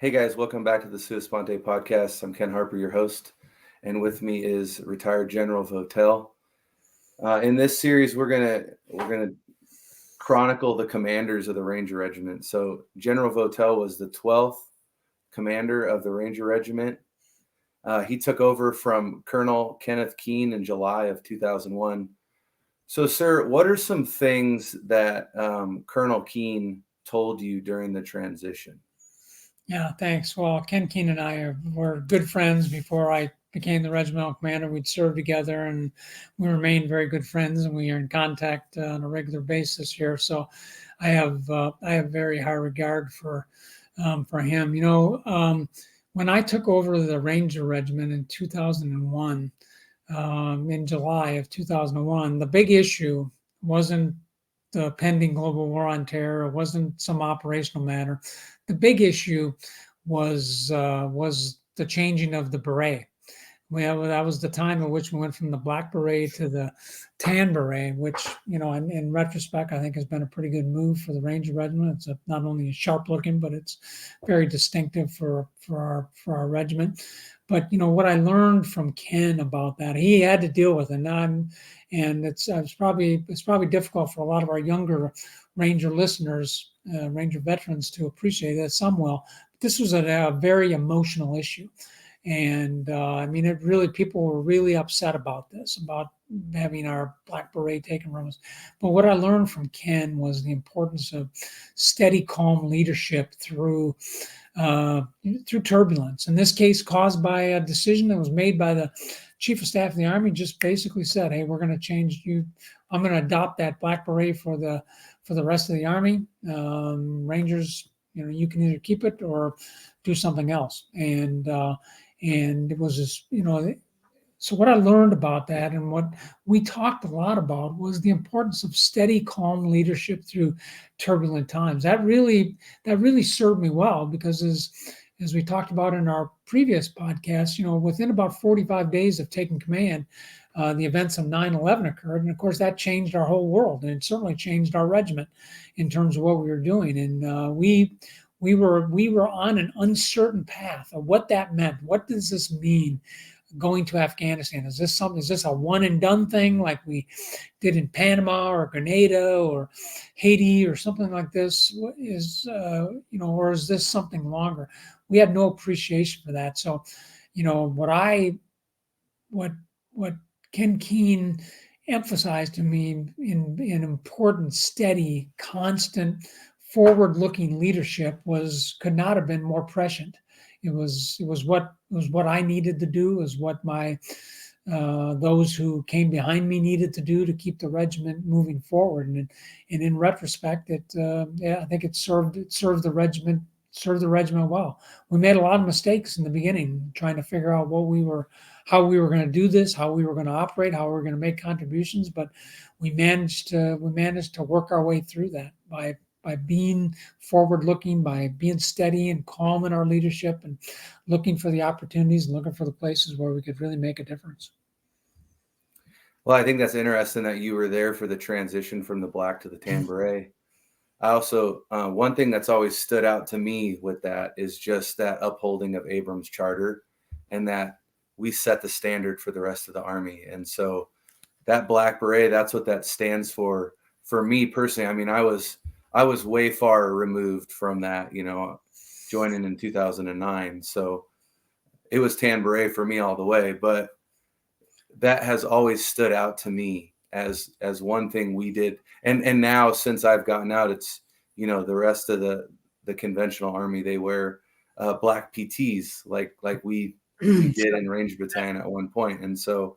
Hey guys, welcome back to the Sua Sponte podcast. I'm Ken Harper, your host, and with me is retired General Votel. In this series, we're gonna chronicle the commanders of the Ranger Regiment. So General Votel was the 12th commander of the Ranger Regiment. He took over from Colonel Kenneth Keene in July of 2001. So, sir, what are some things that Colonel Keene told you during the transition? Yeah, thanks. Well, Ken Keene and I were good friends before I became the regimental commander. We'd served together and we remained very good friends, and we are in contact on a regular basis here. So I have very high regard for him. When I took over the Ranger Regiment in 2001, in July of 2001, the big issue wasn't the pending global war on terror. It wasn't some operational matter. The big issue was the changing of the beret. That was the time at which we went from the black beret to the tan beret, which, in retrospect, I think has been a pretty good move for the Ranger Regiment. It's not only sharp looking, but it's very distinctive for our regiment. But what I learned from Ken about that, he had to deal with it, and it's probably difficult for a lot of our younger Ranger listeners, Ranger veterans, to appreciate that some will. But this was a very emotional issue. And people were really upset about this, about having our black beret taken from us. But what I learned from Ken was the importance of steady, calm leadership through turbulence. In this case, caused by a decision that was made by the Chief of Staff of the Army. Just basically said, "Hey, we're going to change you. I'm going to adopt that black beret for the rest of the Army. Rangers, you can either keep it or do something else." And it was just, so what I learned about that, and what we talked a lot about, was the importance of steady, calm leadership through turbulent times. That really served me well, because as we talked about in our previous podcast, within about 45 days of taking command, the events of 9/11 occurred. And of course, that changed our whole world. And it certainly changed our regiment in terms of what we were doing. And we were on an uncertain path of what that meant. What does this mean going to Afghanistan? Is this a one and done thing like we did in Panama or Grenada or Haiti or something like this? Or is this something longer? We had no appreciation for that. So, what Ken Keene emphasized to me in important, steady, constant, forward-looking leadership could not have been more prescient. It was what I needed to do. It was what those who came behind me needed to do to keep the regiment moving forward. And in retrospect, I think it served the regiment well. We made a lot of mistakes in the beginning, trying to figure out how we were going to do this, how we were going to operate, how we were going to make contributions. But we managed to work our way through that by being forward-looking, by being steady and calm in our leadership, and looking for the opportunities and looking for the places where we could really make a difference. Well, I think that's interesting that you were there for the transition from the black to the tan beret. I also, one thing that's always stood out to me with that is just that upholding of Abrams' charter, and that we set the standard for the rest of the Army. And so that black beret, that's what that stands for me personally. I mean, I was way far removed from that, joining in 2009. So it was tan beret for me all the way. But that has always stood out to me as one thing we did. And now, since I've gotten out, it's, the rest of the conventional Army, they wear black PTs like we did in Ranger Battalion at one point. And so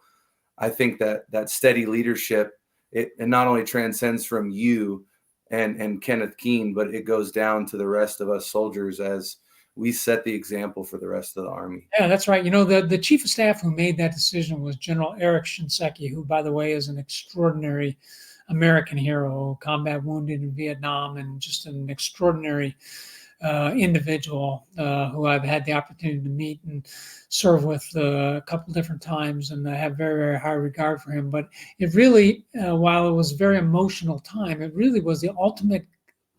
I think that steady leadership, it not only transcends from you and Kenneth Keene, but it goes down to the rest of us soldiers as we set the example for the rest of the Army. Yeah, that's right. The Chief of Staff who made that decision was General Eric Shinseki, who, by the way, is an extraordinary American hero, combat wounded in Vietnam, and just an extraordinary individual who I've had the opportunity to meet and serve with a couple different times, and I have very, very high regard for him. But it really, while it was a very emotional time, it really was the ultimate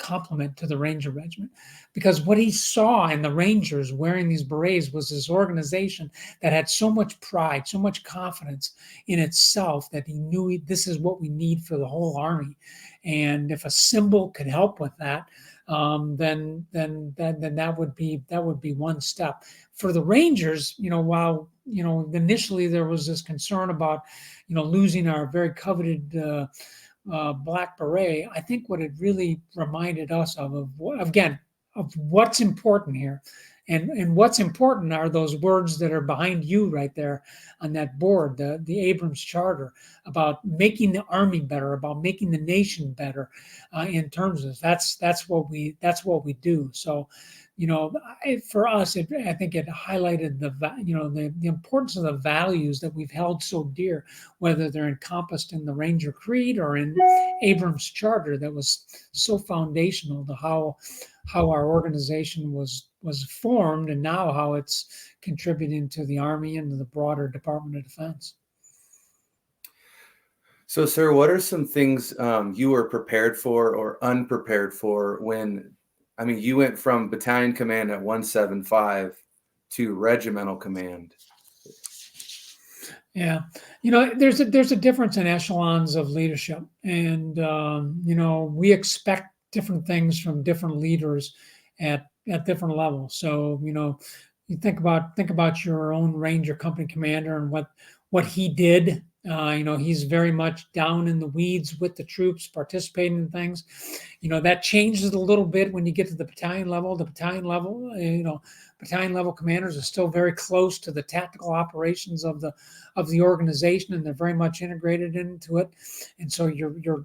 complement to the Ranger Regiment, because what he saw in the Rangers wearing these berets was this organization that had so much pride, so much confidence in itself, that he knew this is what we need for the whole Army. And if a symbol could help with that, then that would be one step. For the Rangers, while initially there was this concern about losing our very coveted black beret, I think what it really reminded us of what's important here. And what's important are those words that are behind you right there on that board, the Abrams Charter, about making the Army better, about making the nation better. In terms of that's what we do. So, for us, I think it highlighted the importance of the values that we've held so dear, whether they're encompassed in the Ranger Creed or in Abrams Charter, that was so foundational to how our organization was formed, and now how it's contributing to the Army and to the broader Department of Defense. So, sir, what are some things you were prepared for or unprepared for when, you went from battalion command at 175 to regimental command? Yeah, there's a difference in echelons of leadership, and we expect different things from different leaders at different levels. So you think about your own Ranger company commander and what he did. He's very much down in the weeds with the troops, participating in things. That changes a little bit when you get to the battalion level. The battalion level commanders are still very close to the tactical operations of the organization, and they're very much integrated into it. And so you're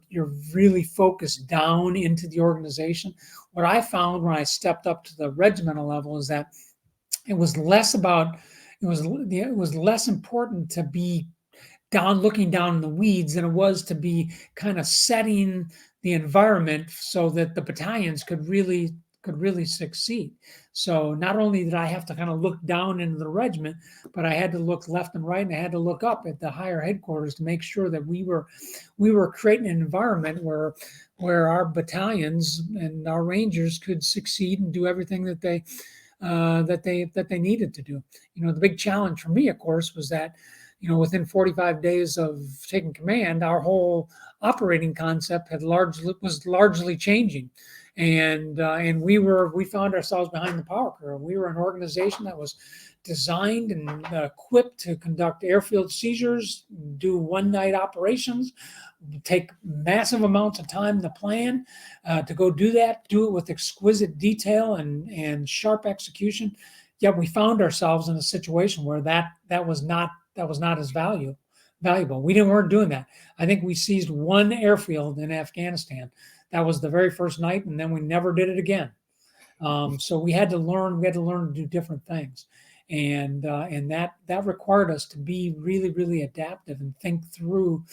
really focused down into the organization. What I found when I stepped up to the regimental level is that it was less important to be looking down in the weeds than it was to be kind of setting the environment so that the battalions could really succeed. So not only did I have to kind of look down into the regiment, but I had to look left and right, and I had to look up at the higher headquarters to make sure that we were creating an environment where our battalions and our Rangers could succeed and do everything that they needed to do. The big challenge for me, of course, was that within 45 days of taking command, our whole operating concept was largely changing. And we found ourselves behind the power curve. We were an organization that was designed and equipped to conduct airfield seizures, do one-night operations, take massive amounts of time to plan, to go do it with exquisite detail and sharp execution. Yet we found ourselves in a situation where that was not as valuable. We weren't doing that. I think we seized one airfield in Afghanistan. That was the very first night, and then we never did it again. So we had to learn to do different things, and that required us to be really, really adaptive and think through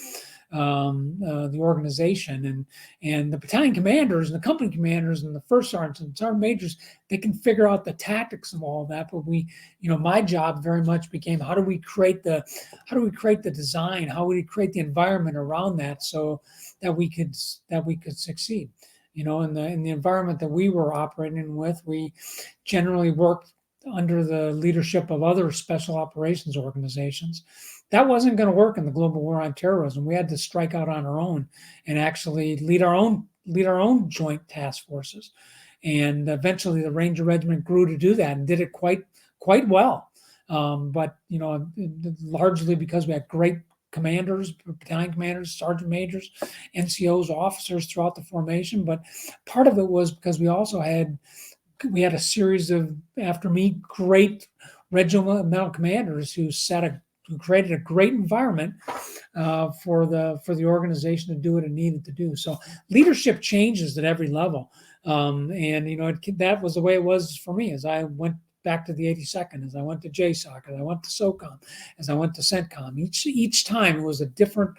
the organization. And the battalion commanders and the company commanders and the first sergeants and sergeant majors, they can figure out the tactics of all that. But my job very much became, how do we create the design? How do we create the environment around that so that we could succeed? In the environment that we were operating with, we generally worked under the leadership of other special operations organizations. That wasn't going to work in the global war on terrorism. We had to strike out on our own and actually lead our own joint task forces. And eventually the Ranger Regiment grew to do that and did it quite well. But largely because we had great commanders, battalion commanders, sergeant majors, NCOs, officers throughout the formation. But part of it was because we had a series of, after me, great regimental commanders who created a great environment for the organization to do what it needed to do. So leadership changes at every level, and that was the way it was for me as I went back to the 82nd, as I went to JSOC, as I went to SOCOM, as I went to CENTCOM. Each time it was a different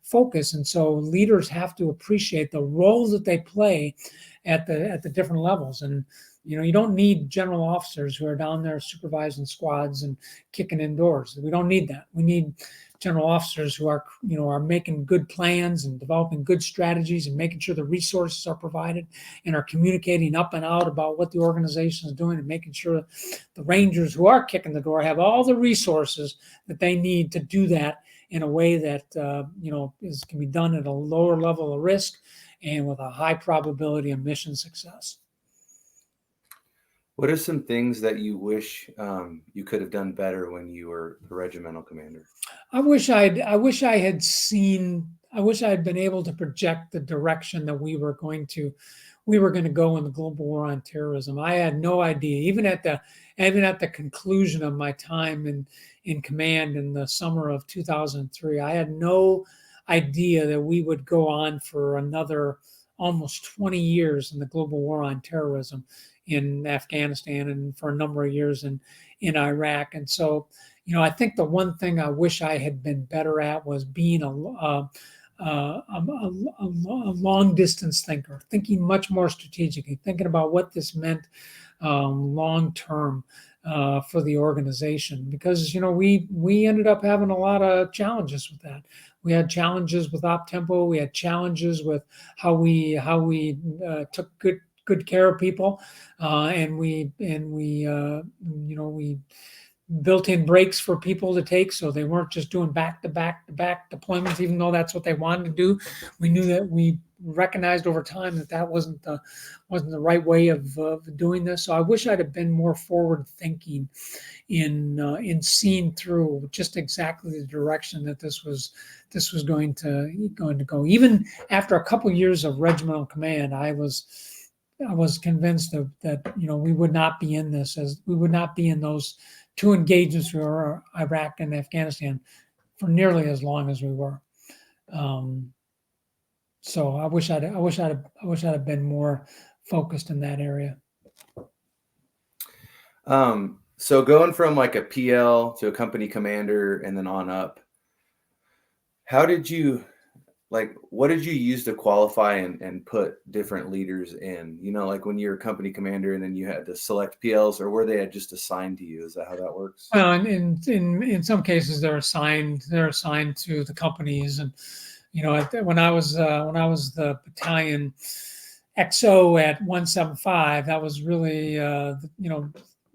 focus, and so leaders have to appreciate the role that they play at the different levels. And You don't need general officers who are down there supervising squads and kicking indoors. We don't need that. We need general officers who are, are making good plans and developing good strategies and making sure the resources are provided and are communicating up and out about what the organization is doing, and making sure the Rangers who are kicking the door have all the resources that they need to do that in a way that, can be done at a lower level of risk and with a high probability of mission success. What are some things that you wish you could have done better when you were the regimental commander? I wish I had been able to project the direction that we were going to go in the global war on terrorism. I had no idea, even at the conclusion of my time in command in the summer of 2003. I had no idea that we would go on for another almost 20 years in the global war on terrorism in Afghanistan, and for a number of years in Iraq. And so, I think the one thing I wish I had been better at was being a long distance thinker, thinking much more strategically, thinking about what this meant long term for the organization. Because we ended up having a lot of challenges with that. We had challenges with op tempo. We had challenges with how we took good care of people, and we built in breaks for people to take, so they weren't just doing back to back deployments, even though that's what they wanted to do. We knew that we recognized over time that wasn't the right way of doing this. So I wish I'd have been more forward thinking in seeing through just exactly the direction that this was going to go. Even after a couple of years of regimental command, I was convinced that we would not be in this, as we would not be in those two engagements for Iraq and Afghanistan for nearly as long as we were. So I wish I'd have been more focused in that area. So going from like a PL to a company commander and then on up, what did you use to qualify and put different leaders in? Like when you're a company commander and then you had to select PLs, or were they just assigned to you? Is that how that works? Well, in some cases they're assigned to the companies. And when I was the battalion XO at 175, that was really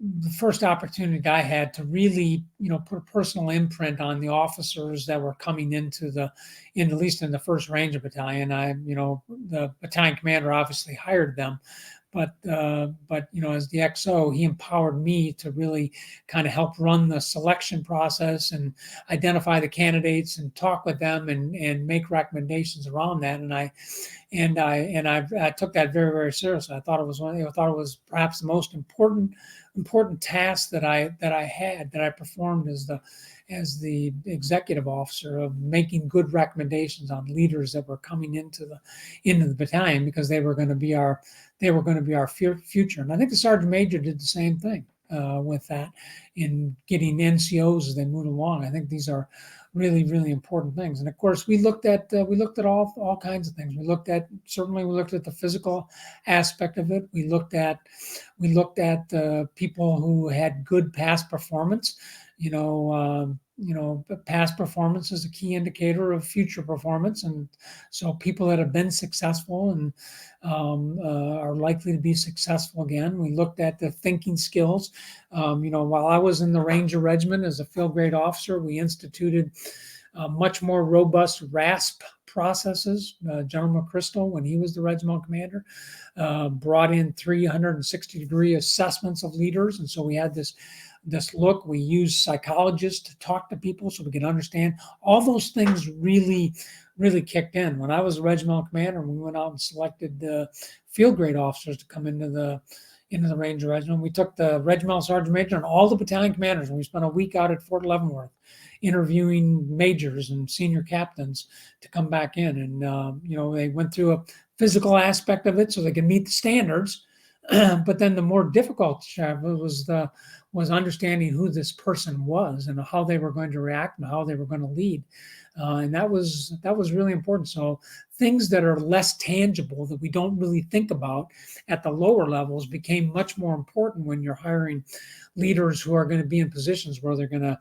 the first opportunity I had to really, put a personal imprint on the officers that were coming at least in the first Ranger Battalion. The battalion commander obviously hired them, but as the XO, he empowered me to really kind of help run the selection process and identify the candidates and talk with them and make recommendations around that. And I took that very, very seriously. I thought it was perhaps the most important task that I performed as the executive officer, of making good recommendations on leaders that were coming into the battalion, because they were going to be our future. And I think the Sergeant Major did the same thing with that, in getting NCOs as they move along. I think these are really, really important things. And of course, we looked at all kinds of things. We looked at the physical aspect of it. We looked at people who had good past performance. Past performance is a key indicator of future performance, and so people that have been successful and are likely to be successful again. We looked at the thinking skills. While I was in the Ranger Regiment as a field grade officer, we instituted much more robust RASP processes. General McChrystal, when he was the regimental commander, brought in 360-degree assessments of leaders, and so we had this look. We used psychologists to talk to people so we could understand. All those things really, really kicked in. When I was a regimental commander, we went out and selected field grade officers to come into the Ranger Regiment. We took the regimental sergeant major and all the battalion commanders, and we spent a week out at Fort Leavenworth interviewing majors and senior captains to come back in. And they went through a physical aspect of it so they could meet the standards. But then the more difficult was was understanding who this person was and how they were going to react and how they were going to lead. And that was really important. So things that are less tangible that we don't really think about at the lower levels became much more important when you're hiring leaders who are going to be in positions where they're going to,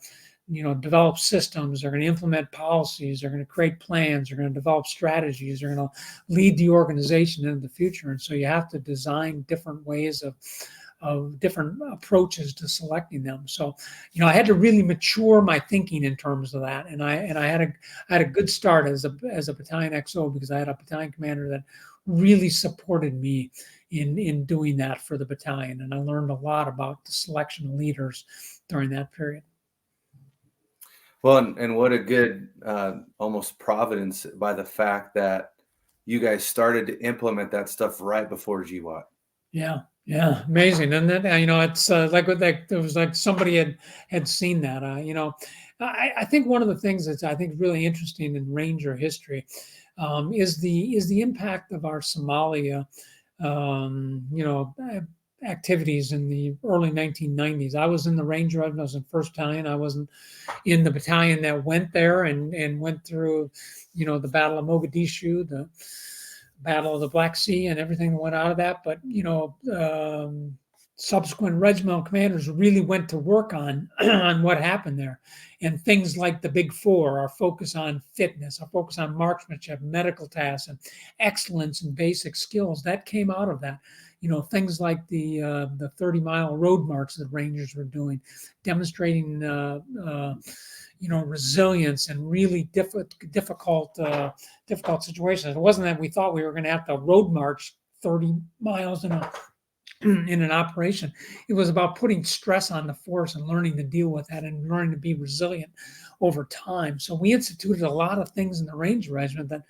develop systems, they're going to implement policies, they're going to create plans, they're going to develop strategies, they're going to lead the organization into the future. And so you have to design different ways of different approaches to selecting them. So, I had to really mature my thinking in terms of that. And I had a good start as a battalion XO, because I had a battalion commander that really supported me in doing that for the battalion. And I learned a lot about the selection of leaders during that period. Well, and what a good almost providence by the fact that you guys started to implement that stuff right before GWAT. Yeah, amazing. And then it's like it was like somebody had seen that. I think one of the things that's I think really interesting in Ranger history is the impact of our Somalia, activities in the early 1990s. I was in the Ranger. I was in 1st Battalion. I wasn't in the battalion that went there and went through, the Battle of Mogadishu, the Battle of the Black Sea, and everything that went out of that. But subsequent regimental commanders really went to work on on what happened there, and things like the Big Four, our focus on fitness, our focus on marksmanship, medical tasks, and excellence in basic skills, that came out of that. Things like the 30-mile road march that Rangers were doing, demonstrating resilience and really difficult situations. It wasn't that we thought we were going to have to road march 30 miles in an operation. It was about putting stress on the force and learning to deal with that and learning to be resilient over time. So we instituted a lot of things in the Ranger Regiment that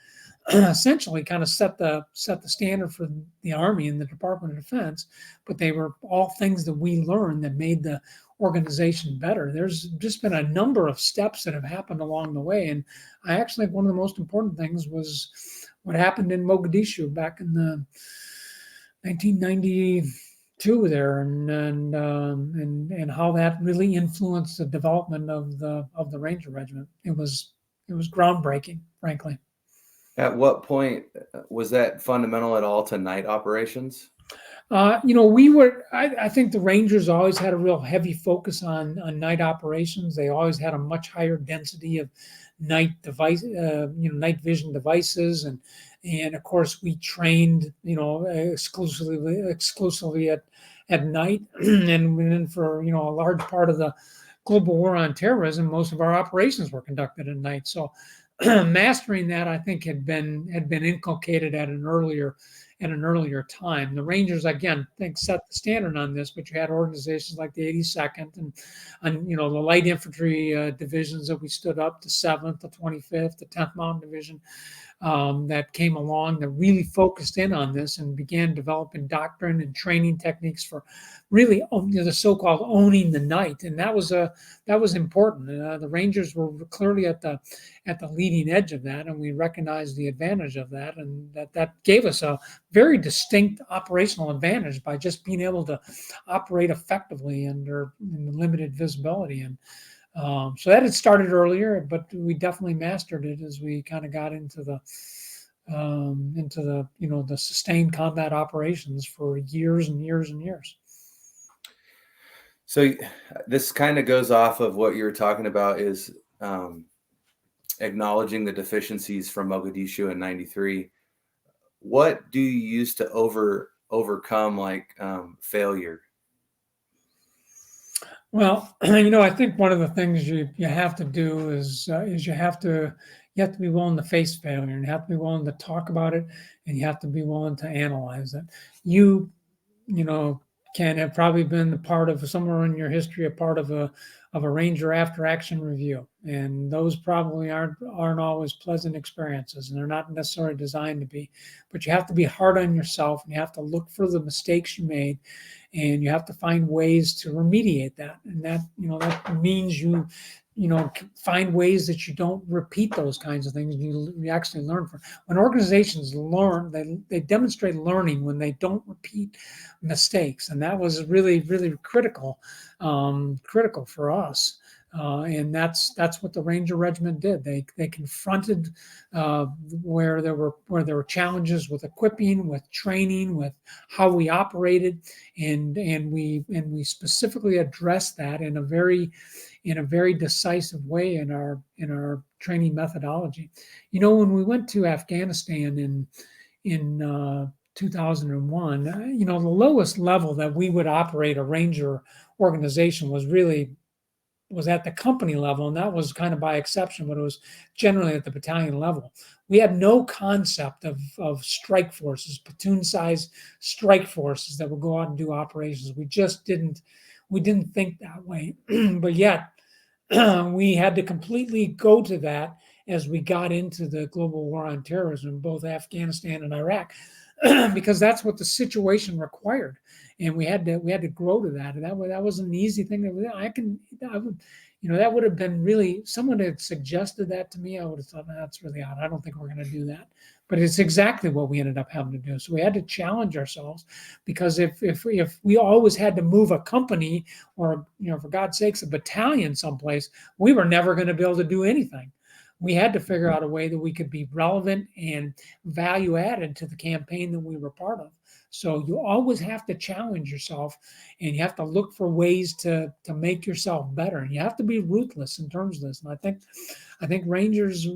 essentially kind of set the standard for the Army and the Department of Defense, but they were all things that we learned that made the organization better. There's just been a number of steps that have happened along the way, and I actually think one of the most important things was what happened in Mogadishu back in the 1992 there, and how that really influenced the development of the Ranger Regiment. It was groundbreaking, frankly. At what point was that fundamental at all to night operations? I think the Rangers always had a real heavy focus on night operations. They always had a much higher density of night night vision devices, and of course we trained, exclusively at night, and then for a large part of the global war on terrorism, most of our operations were conducted at night. So mastering that, I think, had been inculcated at an earlier time. The Rangers, again, I think, set the standard on this, but you had organizations like the 82nd and the light infantry divisions that we stood up, the 7th, the 25th, the 10th Mountain Division, that came along that really focused in on this and began developing doctrine and training techniques for really the so-called owning the night, and that was important. The Rangers were clearly at the leading edge of that, and we recognized the advantage of that, and that gave us a very distinct operational advantage by just being able to operate effectively in limited visibility. And so that had started earlier, but we definitely mastered it as we kind of got into the the sustained combat operations for years and years and years. So this kind of goes off of what you're talking about, is acknowledging the deficiencies from Mogadishu in '93. What do you use to overcome failure? Well, I think one of the things you have to do is you have to be willing to face failure, and you have to be willing to talk about it, and you have to be willing to analyze it. You can have probably been a part of, somewhere in your history, a part of a Ranger after action review, and those probably aren't always pleasant experiences, and they're not necessarily designed to be. But you have to be hard on yourself, and you have to look for the mistakes you made, and you have to find ways to remediate that. And that that means you find ways that you don't repeat those kinds of things. You actually learn from when organizations learn, they demonstrate learning when they don't repeat mistakes. And that was really, really critical for us. And that's what the Ranger Regiment did. They confronted where there were challenges with equipping, with training, with how we operated, and we specifically addressed that in a very decisive way in our training methodology. When we went to Afghanistan in 2001, the lowest level that we would operate a Ranger organization was at the company level, and that was kind of by exception, but it was generally at the battalion level. We had no concept of strike forces, platoon-sized strike forces that would go out and do operations. We didn't think that way, but yet we had to completely go to that as we got into the global war on terrorism, both Afghanistan and Iraq, because that's what the situation required, and we had to grow to that. And that wasn't an easy thing. That would have been really, someone had suggested that to me, I would have thought, that's really odd. I don't think we're going to do that. But it's exactly what we ended up having to do. So we had to challenge ourselves, because if we always had to move a company or, for God's sakes, a battalion someplace, we were never going to be able to do anything. We had to figure out a way that we could be relevant and value added to the campaign that we were part of. So you always have to challenge yourself, and you have to look for ways to make yourself better. And you have to be ruthless in terms of this. And I think Rangers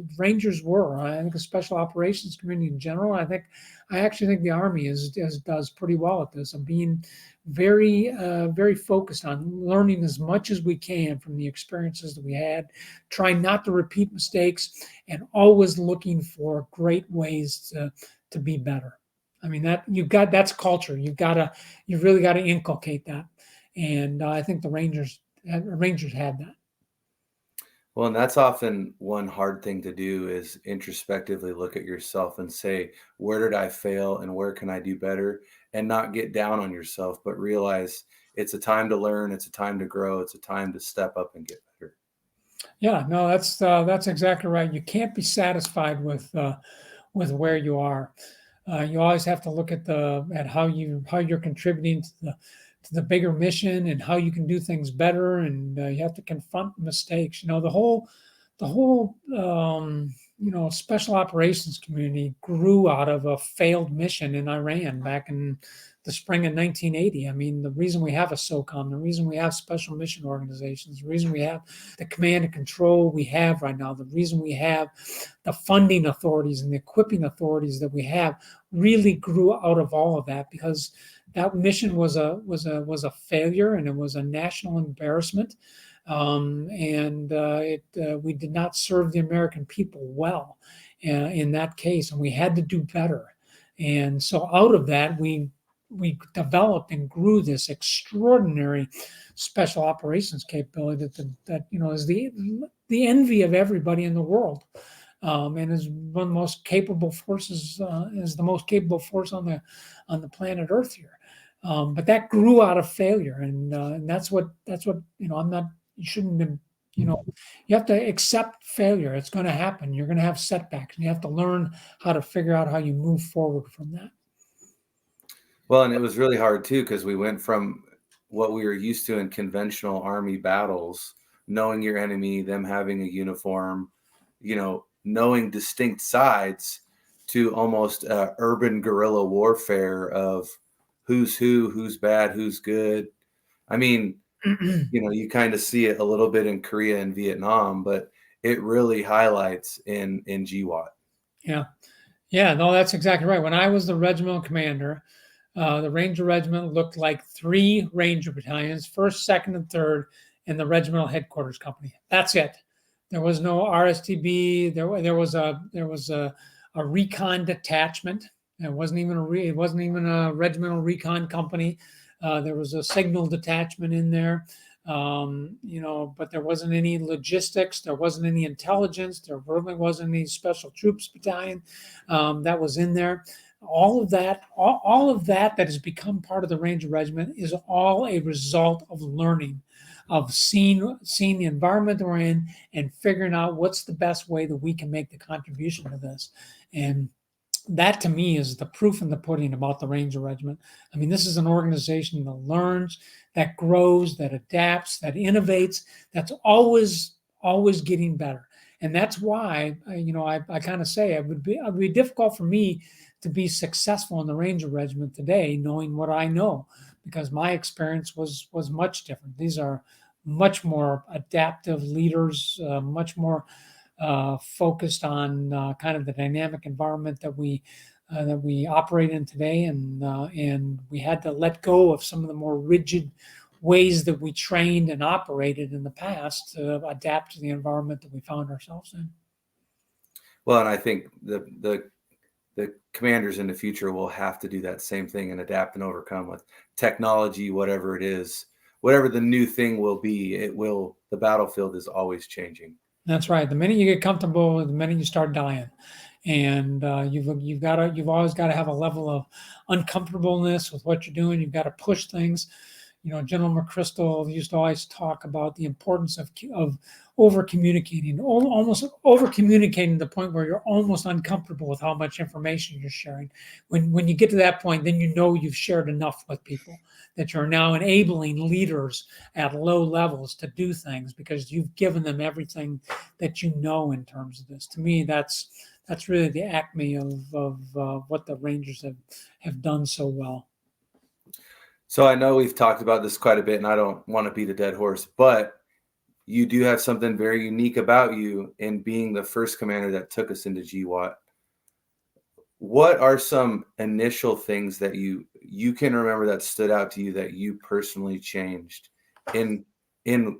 were. I think the Special Operations community in general. I actually think the Army does pretty well at this, of being very very focused on learning as much as we can from the experiences that we had, trying not to repeat mistakes, and always looking for great ways to be better. I mean, that's culture. You really got to inculcate that, and I think the Rangers had that. Well, and that's often one hard thing to do, is introspectively look at yourself and say, where did I fail and where can I do better? And not get down on yourself, but realize it's a time to learn, it's a time to grow, it's a time to step up and get better. Yeah, no, that's exactly right. You can't be satisfied with where you are. You always have to look at how you're contributing to the bigger mission, and how you can do things better, and you have to confront mistakes. The whole special operations community grew out of a failed mission in Iran back in the spring of 1980. I mean, the reason we have a CENTCOM, the reason we have special mission organizations, the reason we have the command and control we have right now, the reason we have the funding authorities and the equipping authorities that we have, really grew out of all of that, because that mission was a failure, and it was a national embarrassment, and we did not serve the American people well in that case, and we had to do better. And so out of that, we developed and grew this extraordinary special operations capability that is the envy of everybody in the world. And is one of the most capable forces, is the most capable force on the planet Earth here. But that grew out of failure, and that's what I'm not. You shouldn't have. You have to accept failure. It's going to happen. You're going to have setbacks, and you have to learn how to figure out how you move forward from that. Well, and it was really hard too, because we went from what we were used to in conventional Army battles, knowing your enemy, them having a uniform, knowing distinct sides, to almost urban guerrilla warfare of who's who's bad, who's good. I mean, you kind of see it a little bit in Korea and Vietnam, but it really highlights in GWAT. Yeah, no, that's exactly right. When I was the regimental commander, the Ranger Regiment looked like 3 Ranger battalions, 1st, 2nd, and 3rd, and the regimental headquarters company. That's it. There was no RSTB. There was a recon detachment. It wasn't even a regimental recon company. There was a signal detachment in there, but there wasn't any logistics. There wasn't any intelligence. There really wasn't any special troops battalion that was in there. All of that has become part of the Ranger Regiment is all a result of learning, of seeing the environment that we're in and figuring out what's the best way that we can make the contribution to this. And that to me is the proof in the pudding about the Ranger Regiment. I mean, this is an organization that learns, that grows, that adapts, that innovates, that's always getting better. And that's why, I kind of say it would be difficult for me to be successful in the Ranger Regiment today, knowing what I know, because my experience was much different. These are much more adaptive leaders, much more focused on kind of the dynamic environment that we operate in today, and we had to let go of some of the more rigid ways that we trained and operated in the past to adapt to the environment that we found ourselves in. Well, and I think the commanders in the future will have to do that same thing and adapt and overcome with technology, whatever it is, whatever the new thing will be. The battlefield is always changing. That's right. The minute you get comfortable, the minute you start dying, and you've always got to have a level of uncomfortableness with what you're doing. You've got to push things. General McChrystal used to always talk about the importance of over communicating, almost over communicating to the point where you're almost uncomfortable with how much information you're sharing. When you get to that point, then you've shared enough with people that you're now enabling leaders at low levels to do things because you've given them everything that you know in terms of this. To me, that's really the acme of what the Rangers have done so well. So I know we've talked about this quite a bit, and I don't want to beat a dead horse, but you do have something very unique about you in being the first commander that took us into GWAT. What are some initial things that you can remember that stood out to you that you personally changed in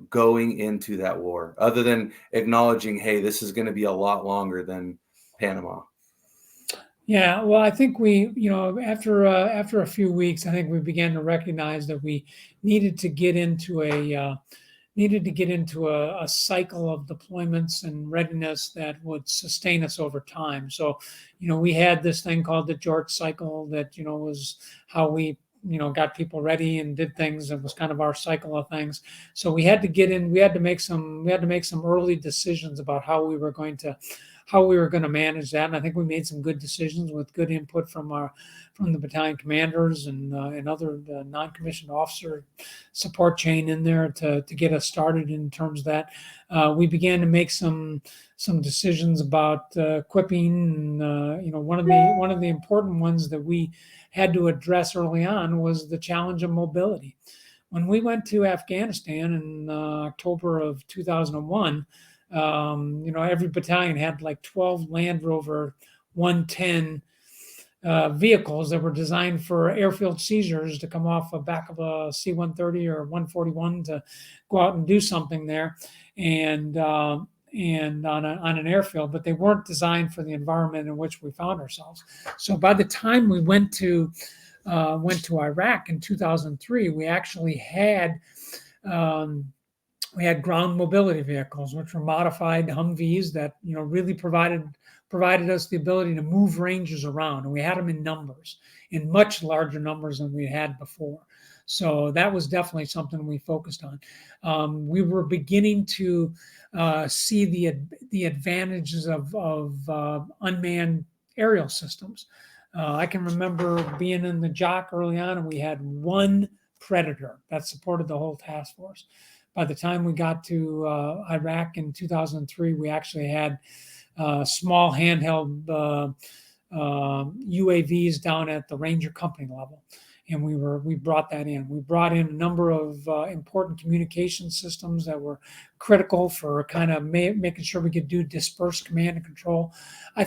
going into that war, other than acknowledging, hey, this is going to be a lot longer than Panama? Yeah, well, I think after a few weeks, I think we began to recognize that we needed to get into a cycle of deployments and readiness that would sustain us over time. So, we had this thing called the George cycle that was how we got people ready and did things. It was kind of our cycle of things. So we had to get in. We had to make some early decisions about how we were going to manage that. And I think we made some good decisions with good input from the battalion commanders and other non-commissioned officer support chain in there to get us started in terms of that. We began to make some decisions about equipping. And, one of the important ones that we had to address early on was the challenge of mobility. When we went to Afghanistan in October of 2001, every battalion had like 12 Land Rover 110 vehicles that were designed for airfield seizures to come off the back of a C-130 or 141 to go out and do something there, and on an airfield, but they weren't designed for the environment in which we found ourselves. So by the time we went to Iraq in 2003, we actually had ground mobility vehicles, which were modified Humvees that really provided us the ability to move Rangers around, and we had them in much larger numbers than we had before. So that was definitely something we focused on. We were beginning to see the advantages of unmanned aerial systems. I can remember being in the JOC early on, and we had one Predator that supported the whole task force. By the time we got to Iraq in 2003, we actually had small handheld UAVs down at the Ranger company level, and we brought that in. We brought in a number of important communication systems that were critical for kind of making sure we could do dispersed command and control. I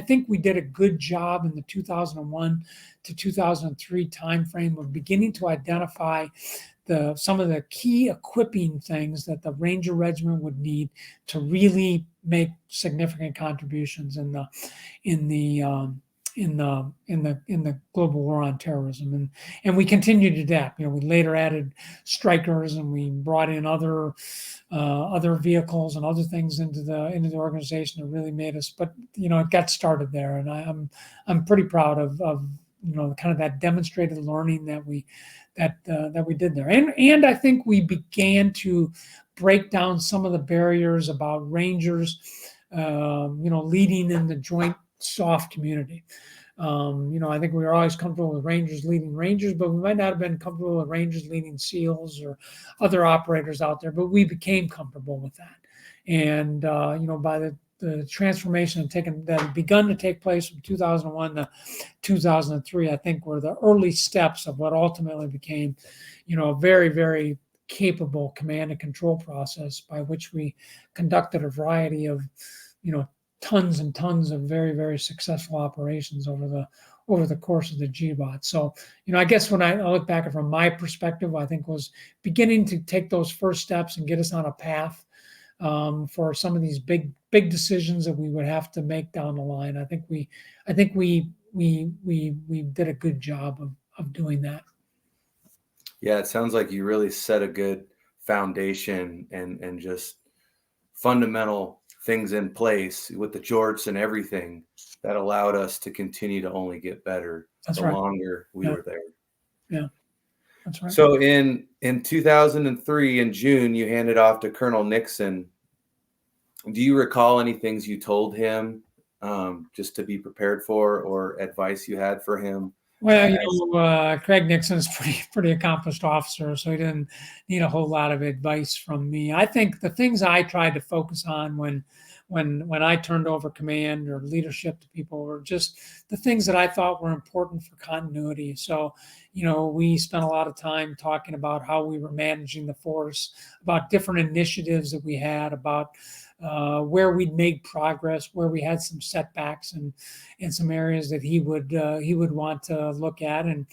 think we did a good job in the 2001 to 2003 timeframe of beginning to identify some of the key equipping things that the Ranger Regiment would need to really make significant contributions in the global war on terrorism, and we continued to adapt. We later added Strikers, and we brought in other vehicles and other things into the organization that really made us. But it got started there, and I'm pretty proud of kind of that demonstrated learning that we that we did there. And I think we began to break down some of the barriers about Rangers, leading in the joint soft community. I think we were always comfortable with Rangers leading Rangers, but we might not have been comfortable with Rangers leading SEALs or other operators out there, but we became comfortable with that. And, by the transformation that had begun to take place from 2001 to 2003, I think were the early steps of what ultimately became, a very, very capable command and control process by which we conducted a variety of, tons and tons of very, very successful operations over the course of the GBOT. So, I guess when I look back from my perspective, I think was beginning to take those first steps and get us on a path for some of these big decisions that we would have to make down the line. I think we did a good job of doing that. Yeah, it sounds like you really set a good foundation and just fundamental things in place with the jorts and everything that allowed us to continue to only get better That's the right. longer we were there. Yeah, that's right. So in 2003 in June, you handed off to Colonel Nixon. Do you recall any things you told him just to be prepared for, or advice you had for him? Well, Craig Nixon's pretty accomplished officer, so he didn't need a whole lot of advice from me. I think the things I tried to focus on when I turned over command or leadership to people were just the things that I thought were important for continuity. So, we spent a lot of time talking about how we were managing the force, about different initiatives that we had, about where we'd made progress, where we had some setbacks, and some areas that he would want to look at, and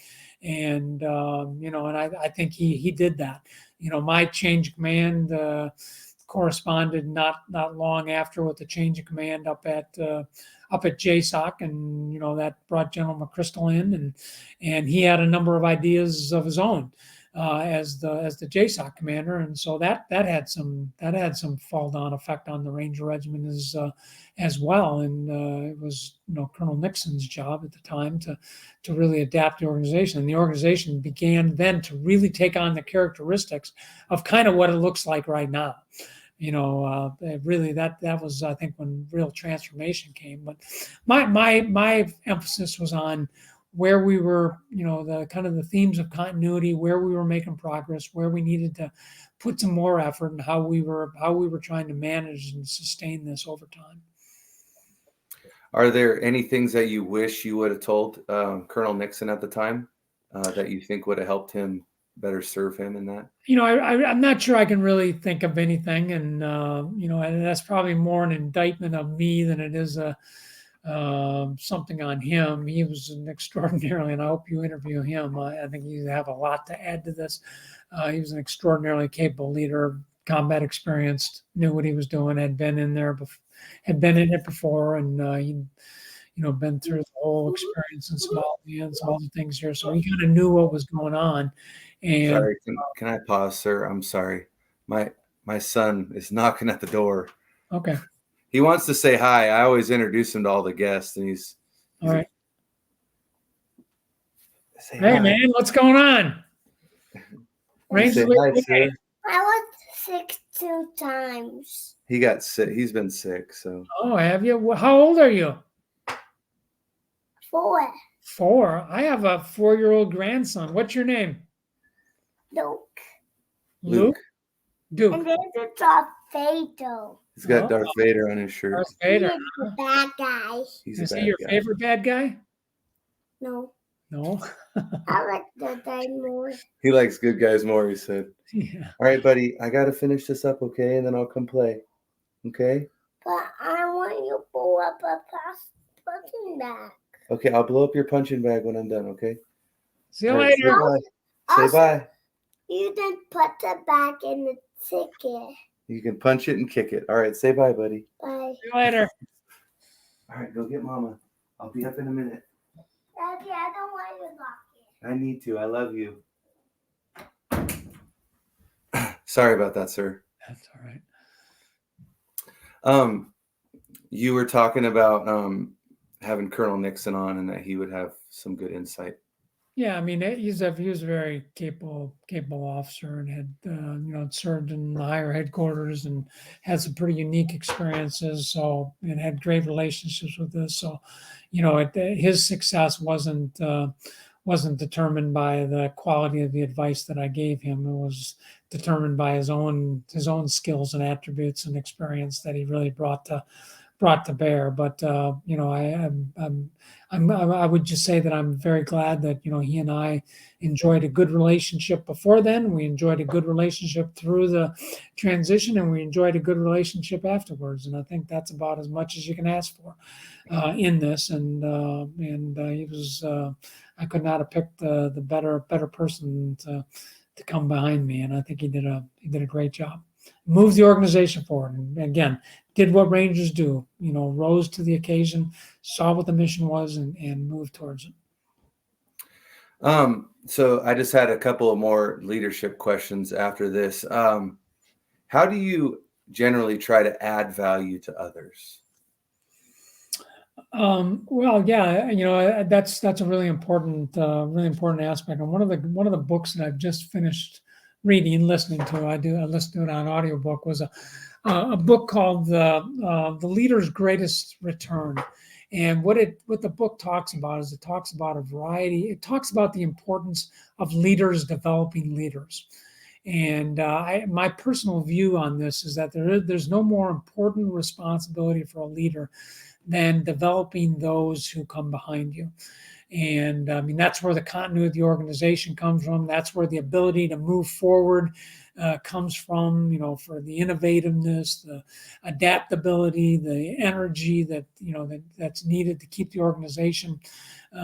I think he did that. My change of command corresponded not long after with the change of command up at JSOC, and that brought General McChrystal in, and he had a number of ideas of his own as the JSOC commander, and so that had some fall down effect on the Ranger Regiment as well, and it was Colonel Nixon's job at the time to really adapt the organization, and the organization began then to really take on the characteristics of kind of what it looks like right now. Really that was, I think, when real transformation came. But my emphasis was on where we were, the kind of the themes of continuity, where we were making progress, where we needed to put some more effort, and how we were trying to manage and sustain this over time. Are there any things that you wish you would have told Colonel Nixon at the time that you think would have helped him better serve him in that? I'm not sure I can really think of anything, and and that's probably more an indictment of me than it is something on him. He was an extraordinarily, and I hope you interview him. I think you have a lot to add to this. He was an extraordinarily capable leader, combat experienced, knew what he was doing, had been in it before, and been through the whole experience in Somalia and all the things here. So he kind of knew what was going on. And sorry, can I pause, sir? I'm sorry. My son is knocking at the door. Okay. He wants to say hi. I always introduce him to all the guests, and he's all right. Say hey, hi. Man, what's going on? Say hi, sir. I was sick 2 times. He got sick. He's been sick. So. Oh, have you? How old are you? 4. 4. I have a 4-year-old grandson. What's your name? Luke. Luke. Duke. And there's a Darth Vader. He's got Darth Vader on his shirt. Darth Vader. He's a bad guy. Is he your favorite bad guy? No. No. I like the guy more. He likes good guys more, he said. Yeah. All right, buddy. I got to finish this up, okay? And then I'll come play. Okay? But I want you to blow up a punching bag. Okay, I'll blow up your punching bag when I'm done, okay? See you later. Say bye. You can put the bag in the ticket. You can punch it and kick it. All right, say bye, buddy. Bye. See you later. All right, go get Mama. I'll be up in a minute. Daddy, I don't want you to lock it. I need to. I love you. Sorry about that, sir. That's all right. You were talking about having Colonel Nixon on and that he would have some good insight. Yeah, I mean, he was a very capable officer, and had served in the higher headquarters and had some pretty unique experiences. So, and had great relationships with this. So, his success wasn't determined by the quality of the advice that I gave him. It was determined by his own skills and attributes and experience that he really brought to bear. But I would just say that I'm very glad that he and I enjoyed a good relationship before then. We enjoyed a good relationship through the transition, and we enjoyed a good relationship afterwards. And I think that's about as much as you can ask for in this. And he was. I could not have picked the better person to come behind me, and I think he did a great job. Moved the organization forward, and again, did what Rangers do. Rose to the occasion, saw what the mission was, and moved towards it. So I just had a couple of more leadership questions after this. How do you generally try to add value to others? Well, yeah, that's a really important aspect. And one of the books that I've just finished reading, listening to, I listened to it on audiobook, was a book called the Leader's Greatest Return. And what the book talks about is it talks about a variety. It talks about the importance of leaders developing leaders. And my personal view on this is that there's no more important responsibility for a leader than developing those who come behind you. And I mean, that's where the continuity of the organization comes from. That's where the ability to move forward comes from, for the innovativeness, the adaptability, the energy that's needed to keep the organization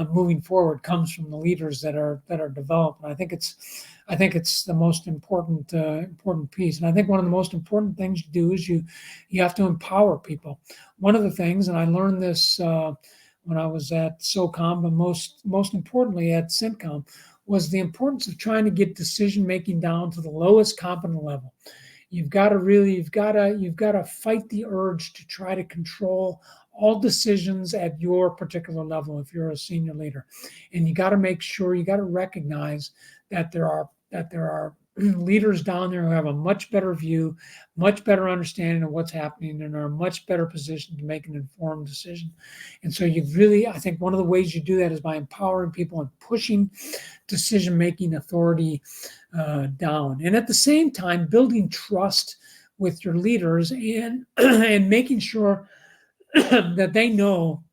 moving forward comes from the leaders that are developed. And I think it's the most important piece. And I think one of the most important things you do is you have to empower people. One of the things, and I learned this when I was at SOCOM, but most importantly at CENTCOM, was the importance of trying to get decision making down to the lowest competent level. You've got to fight the urge to try to control all decisions at your particular level if you're a senior leader. And you got to make sure, you got to recognize that there are leaders down there who have a much better view, much better understanding of what's happening, and are in a much better position to make an informed decision. And so I think one of the ways you do that is by empowering people and pushing decision-making authority down. And at the same time, building trust with your leaders and making sure that they know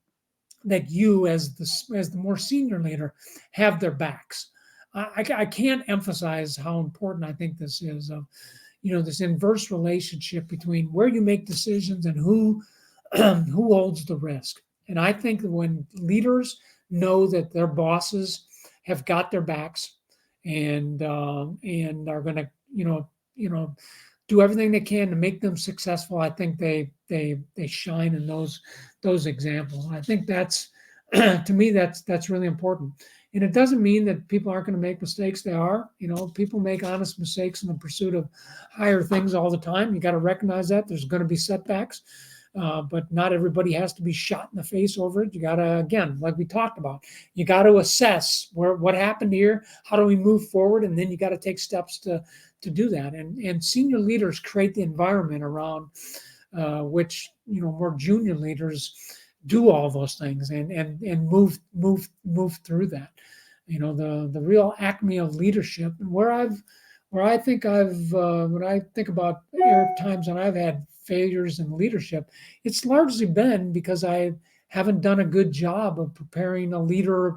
that you, as the more senior leader, have their backs. I can't emphasize how important I think this is of, this inverse relationship between where you make decisions and who holds the risk. And I think that when leaders know that their bosses have got their backs and are going to, do everything they can to make them successful, I think they shine in those examples. I think that's to me that's really important. And it doesn't mean that people aren't going to make mistakes. They are. People make honest mistakes in the pursuit of higher things all the time. You got to recognize that there's going to be setbacks, but not everybody has to be shot in the face over it. You got to, again, like we talked about, you got to assess what happened here. How do we move forward? And then you got to take steps to do that. And senior leaders create the environment around which more junior leaders do all those things and move through that. The real acme of leadership, and when I think about times when I've had failures in leadership, it's largely been because I haven't done a good job of preparing a leader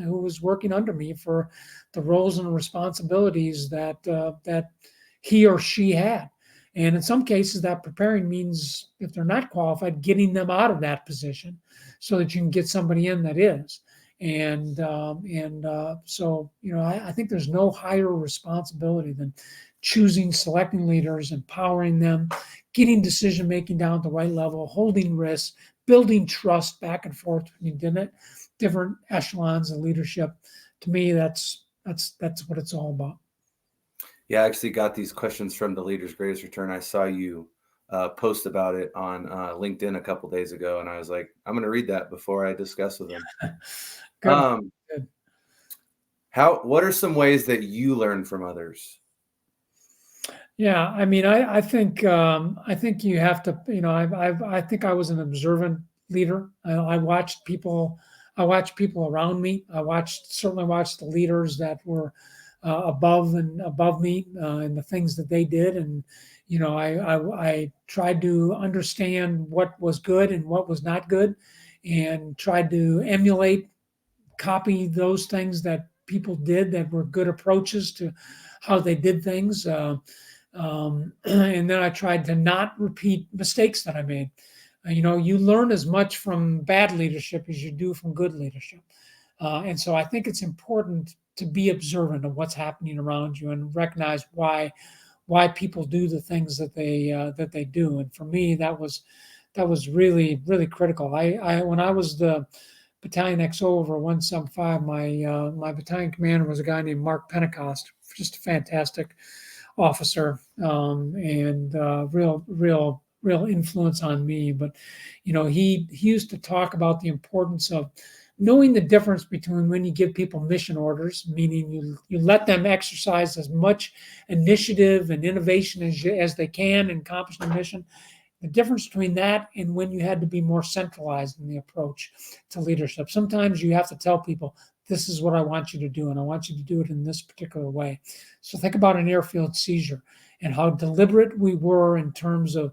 who was working under me for the roles and responsibilities that he or she had. And in some cases, that preparing means, if they're not qualified, getting them out of that position so that you can get somebody in that is. So I think there's no higher responsibility than selecting leaders, empowering them, getting decision making down at the right level, holding risks, building trust back and forth between different echelons of leadership. To me, that's what it's all about. Yeah, I actually got these questions from the Leader's Greatest Return. I saw you post about it on LinkedIn a couple days ago, and I was like, I'm going to read that before I discuss with them. Good. What are some ways that you learn from others? Yeah, I mean, I think you have to, I think I was an observant leader. I watched people, I watched people around me. Certainly watched the leaders that were above me and the things that they did, and I tried to understand what was good and what was not good, and tried to emulate, copy those things that people did that were good approaches to how they did things. And then I tried to not repeat mistakes that I made. You learn as much from bad leadership as you do from good leadership. And so I think it's important to be observant of what's happening around you and recognize why people do the things that they do. And for me, that was really really critical. I when I was the battalion XO over 175, my battalion commander was a guy named Mark Pentecost, just a fantastic officer, and real influence on me. But he used to talk about the importance of knowing the difference between when you give people mission orders, meaning you let them exercise as much initiative and innovation as they can in accomplishing the mission. The difference between that and when you had to be more centralized in the approach to leadership. Sometimes you have to tell people, this is what I want you to do, and I want you to do it in this particular way. So think about an airfield seizure and how deliberate we were in terms of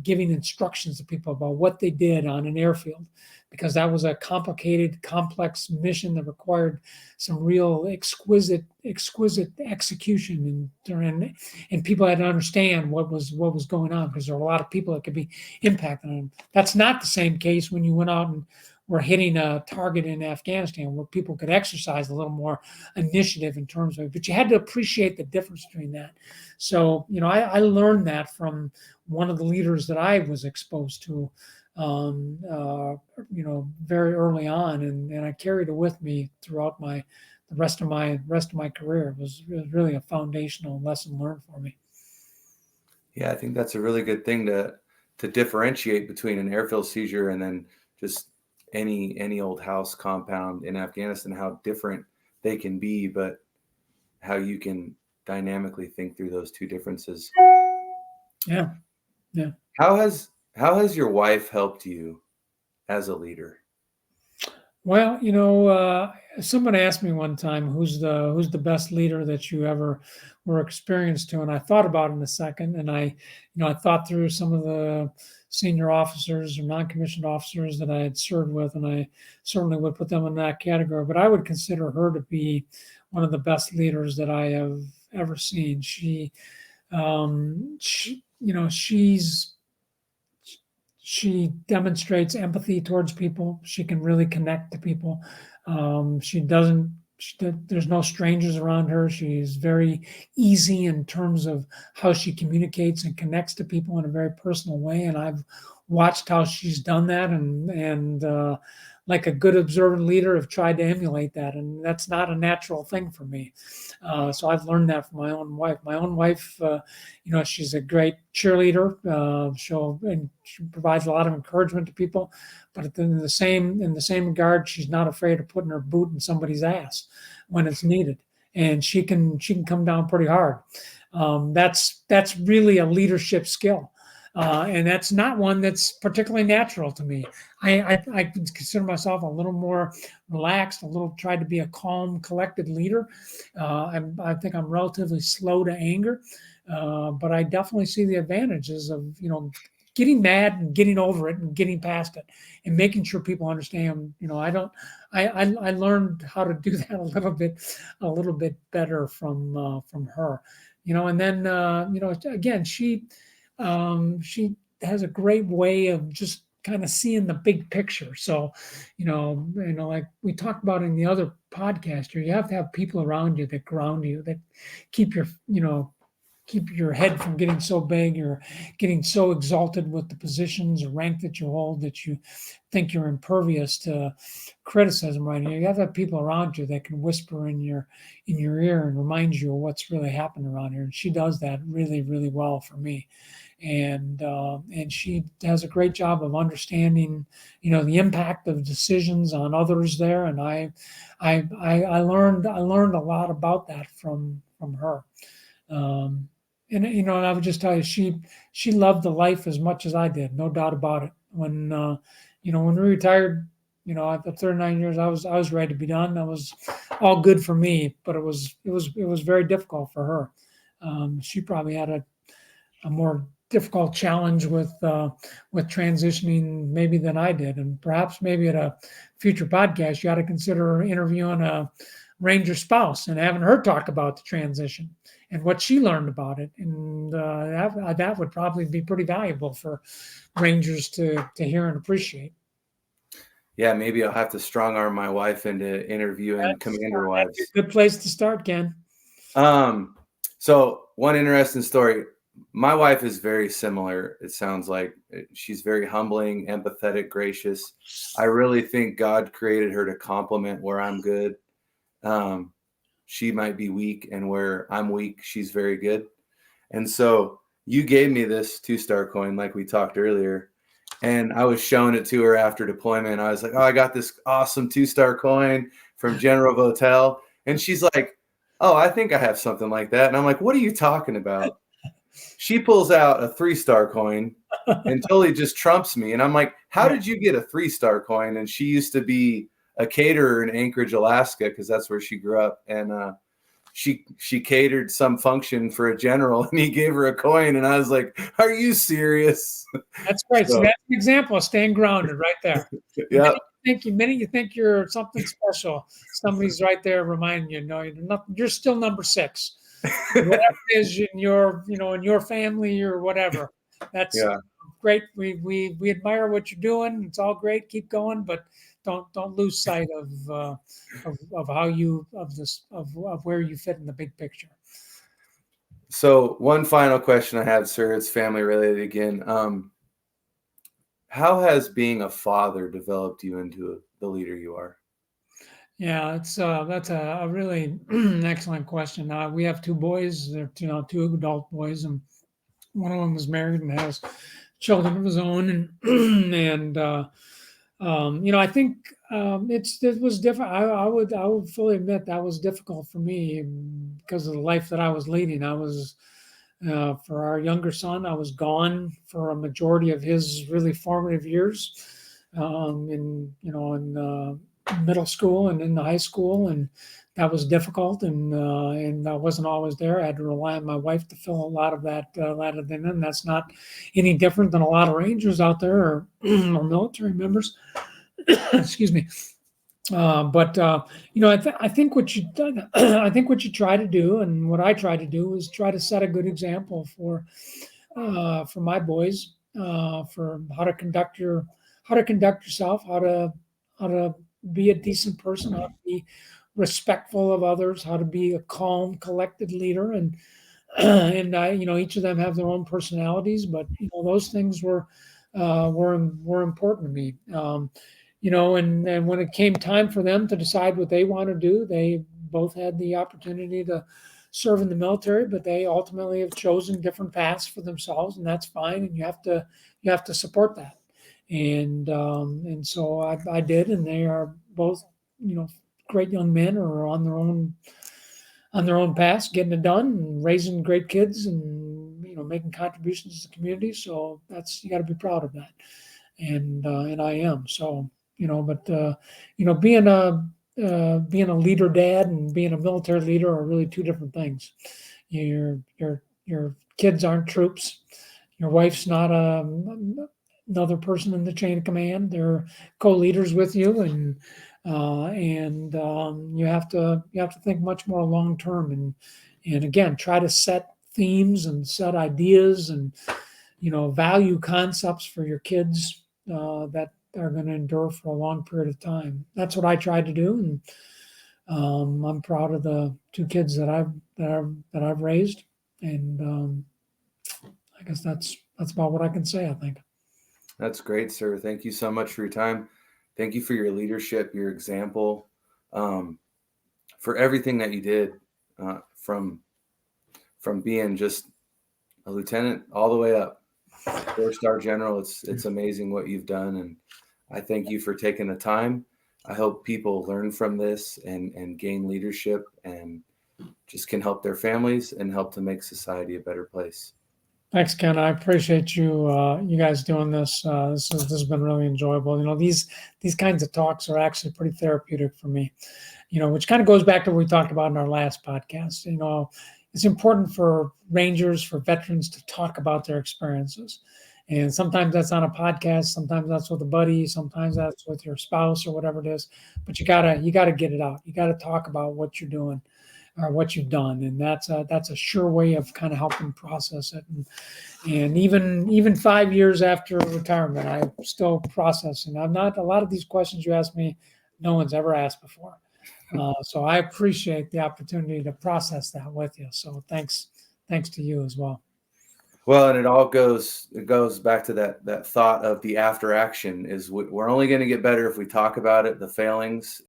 giving instructions to people about what they did on an airfield, because that was a complicated, complex mission that required some real exquisite execution, and people had to understand what was going on, because there were a lot of people that could be impacted on them. That's not the same case when you went out and were hitting a target in Afghanistan, where people could exercise a little more initiative in terms of it, but you had to appreciate the difference between that. So, I learned that from one of the leaders that I was exposed to, very early on, and I carried it with me throughout the rest of my career. It was really a foundational lesson learned for me. Yeah, I think that's a really good thing to differentiate between an airfield seizure and then just any old house compound in Afghanistan, how different they can be, but how you can dynamically think through those two differences. Yeah. How has your wife helped you as a leader? Well, someone asked me one time, who's the best leader that you ever were experienced to, and I thought about it in a second, and I thought through some of the senior officers or non-commissioned officers that I had served with, and I certainly would put them in that category. But I would consider her to be one of the best leaders that I have ever seen. She demonstrates empathy towards people. She can really connect to people. There's no strangers around her. She's very easy in terms of how she communicates and connects to people in a very personal way. And I've watched how she's done that, and like a good observant leader, have tried to emulate that. And that's not a natural thing for me. So I've learned that from my own wife. My own wife, she's a great cheerleader. She provides a lot of encouragement to people, but in the same regard, she's not afraid of putting her boot in somebody's ass when it's needed, and she can come down pretty hard. That's really a leadership skill. And that's not one that's particularly natural to me. I consider myself a little more relaxed, tried to be a calm, collected leader. I think I'm relatively slow to anger, but I definitely see the advantages of getting mad and getting over it and getting past it and making sure people understand. I learned how to do that a little bit better from her. And then again, she has a great way of just kind of seeing the big picture. So, like we talked about in the other podcast here, you have to have people around you that ground you, that keep your keep your head from getting so big or getting so exalted with the positions or rank that you hold that you think you're impervious to criticism right here. You have to have people around you that can whisper in your ear and remind you of what's really happened around here. And she does that really, really well for me. And she does a great job of understanding, the impact of decisions on others there. And I learned a lot about that from her. And I would just tell you, she loved the life as much as I did, no doubt about it. When we retired, after 39 years, I was ready to be done. That was all good for me, but it was very difficult for her. She probably had a more difficult challenge with transitioning maybe than I did, and perhaps maybe at a future podcast, you ought to consider interviewing a Ranger spouse and having her talk about the transition and what she learned about it, and that would probably be pretty valuable for Rangers to hear and appreciate. Yeah, maybe I'll have to strong arm my wife into interviewing commander wives. That's a good place to start, Ken. So one interesting story. My wife is very similar. It sounds like she's very humbling, empathetic, gracious. I really think God created her to complement where I'm good. She might be weak, and where I'm weak, she's very good. And so you gave me this 2-star coin, like we talked earlier, and I was showing it to her after deployment. I was like, "Oh, I got this awesome 2-star coin from General Votel," and she's like, "Oh, I think I have something like that." And I'm like, "What are you talking about?" She pulls out a 3-star coin and totally just trumps me. And I'm like, "How did you get a 3-star coin?" And she used to be a caterer in Anchorage, Alaska, because that's where she grew up. And she catered some function for a general, and he gave her a coin. And I was like, "Are you serious?" That's great. So that's an example of staying grounded right there. Yeah. You think you're something special. Somebody's right there reminding you, no, you're not. You're still number 6. Whatever it is in your, in your family or whatever. That's great. We admire what you're doing. It's all great. Keep going, but don't lose sight of how you of where you fit in the big picture. So one final question I have, sir, it's family related again. How has being a father developed you into the leader you are? Yeah, that's a really excellent question. We have 2 boys. They're 2 adult boys, and one of them is married and has children of his own. And I think it was different. I would fully admit that was difficult for me because of the life that I was leading. I was for our younger son, I was gone for a majority of his really formative years, in middle school and in the high school, and that was difficult. And I wasn't always there. I had to rely on my wife to fill a lot of that. And that's not any different than a lot of Rangers out there or military members. Excuse me. I think what you I think what you try to do, and what I try to do, is try to set a good example for my boys, for how to conduct yourself, how to be a decent person, how to be respectful of others, how to be a calm, collected leader, and each of them have their own personalities, but those things were important to me. And when it came time for them to decide what they want to do, they both had the opportunity to serve in the military, but they ultimately have chosen different paths for themselves, and that's fine. And you have to support that. And so I did, and they are both, great young men who are on their own paths, getting it done, and raising great kids, and making contributions to the community. So you got to be proud of that, and I am. So. Being a leader dad and being a military leader are really 2 different things. Your kids aren't troops. Your wife's not another person in the chain of command. They're co-leaders with you, and you have to think much more long term, and again, try to set themes and set ideas and value concepts for your kids that are going to endure for a long period of time. That's what I tried to do, and I'm proud of the 2 kids that I've raised, And I guess that's about what I can say, I think. That's great, sir. Thank you so much for your time. Thank you for your leadership, your example, for everything that you did, from being just a lieutenant all the way up, 4-star general. It's amazing what you've done, and I thank you for taking the time. I hope people learn from this and gain leadership and just can help their families and help to make society a better place. Thanks, Ken. I appreciate you guys doing this. This has been really enjoyable. These kinds of talks are actually pretty therapeutic for me. Which kind of goes back to what we talked about in our last podcast. It's important for Rangers, for veterans, to talk about their experiences. And sometimes that's on a podcast, sometimes that's with a buddy, sometimes that's with your spouse or whatever it is. But you gotta get it out. You gotta talk about what you're doing or what you've done, and that's a sure way of kind of helping process it. And even 5 years after retirement, I'm still processing. I'm not a lot of these questions you ask me, no one's ever asked before. So I appreciate the opportunity to process that with you. So thanks to you as well. Well, and it goes back to that thought of the after action is we're only going to get better if we talk about it, the failings,